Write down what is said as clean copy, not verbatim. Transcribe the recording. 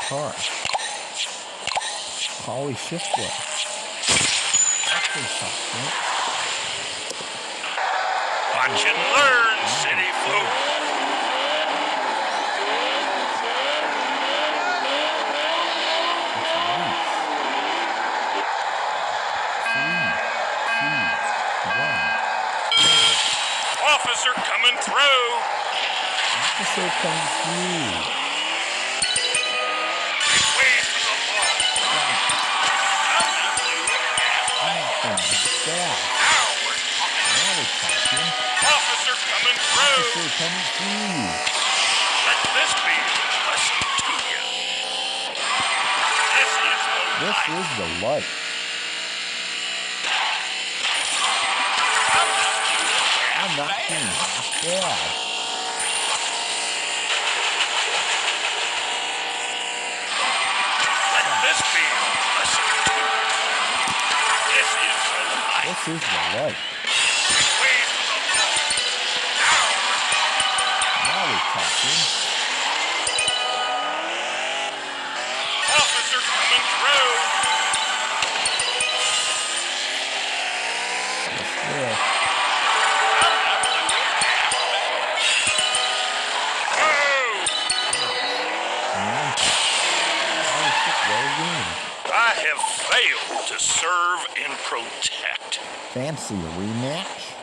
car. Holley Shiftwell. That's pretty soft, right? Watch and learn, city folk. Officer coming through. Officer coming through. Wait for the law. Now we're talking. Officer coming through. Officer coming through. Let this be a lesson to you. This is the life. I'm not being bad. Let this be a lesson to you. This is the life. This is the life. Wait for the law. Now we're talking. Officer coming through. Yeah. I have failed to serve and protect. Fancy a rematch?